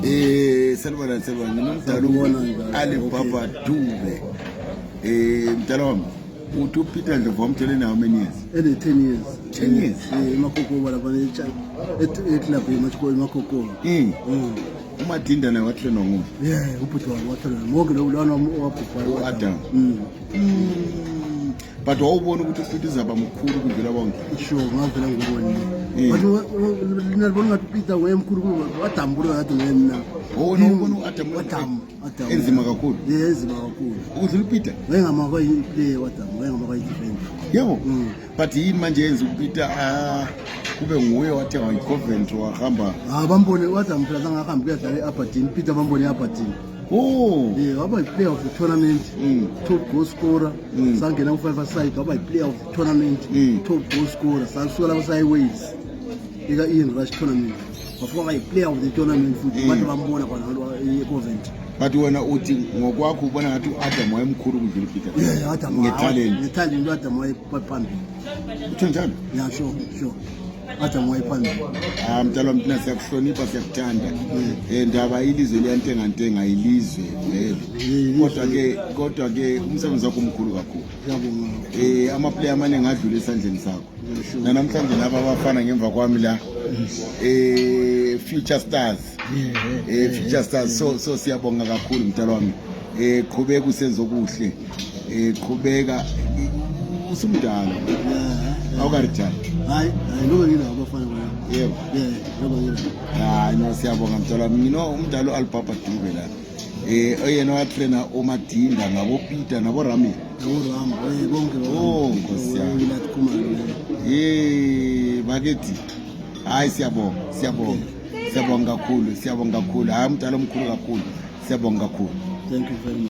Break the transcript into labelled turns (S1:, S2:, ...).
S1: Salibona nginomdala uWali Baba Dube. Mdala wami uthi uPeter Ndlovu wamtshele na how many years?
S2: 10 years.
S1: 10 years.
S2: Emakoko lapha eClub emakoko.
S1: uMadinda naye watrain ngoba.
S2: uPeter watrain. Monke lo lwana wabhubha
S1: uAdam. But wawubona ukuthi uPeter uzaba mkhulu kudlula bonke.
S2: Sure ngavela ngibonile. But nalibona ngathi uPeter wayemkhulu wadambula ngathi ngena.
S1: Ubona uAdam enzima kakhulu.
S2: Enzima kakhulu.
S1: Ukudlula uPeter.
S2: Wayengamakwa play wadam, wayengamakwa defender.
S1: Yebo. But yini manje yenza uPeter kube nguye wathenga iCoventry wahamba.
S2: Bambone wadam phela angahamba kuyadlala eAberdeen, Peter bambone eAberdeen. Waba player of the tournament, top goal scorer. Sangena ku5 side, waba player of the tournament, top goal scorer. Sasuka lapha sayiways. Ika Ian Rush tournament. Wafika player of the tournament futhi abantu bambona khona eCoventry.
S1: But wena uthi ngokwakho ubona ngathi uAdam wayemkhulu kudlula uPeter.
S2: Adam ngetalent uAdam wayephambili.
S1: Utho njalo?
S2: Yeah, sure. Adam wayephambili.
S1: Mdala wami thina siyakuhlonipha siyakuthanda. Ndaba ilizwe liyantenga ilizwe vele. Kodwa ke umsebenzi wakho omkhulu kakhulu.
S2: Ngiyabonga.
S1: Ama-player amaningi adlula esandleni sakho. Namhlanje laba abafana ngemva kwami la Future Stars. Future Stars so siyabonga kakhulu mdala wami. Qhubeka usenze okuhle. Qhubeka usumdala. Awukarithanda.
S2: Hayi lobe ngila abafana bona.
S1: Yebo.
S2: Lobe ngila.
S1: Hayi no siyabonga mdala wami. Ngino umdala uWali Baba Dube la. Oyena watrainer uMadinda ngabo Peter nabo Rambo.
S2: Rambo bonke
S1: Nkosi yami.
S2: uWIllard Khumalo.
S1: Bakethi. Hayi siyabonga kakhulu. Hayi umdala omkhulu kakhulu. Siyabonga kakhulu.
S2: Thank you very much.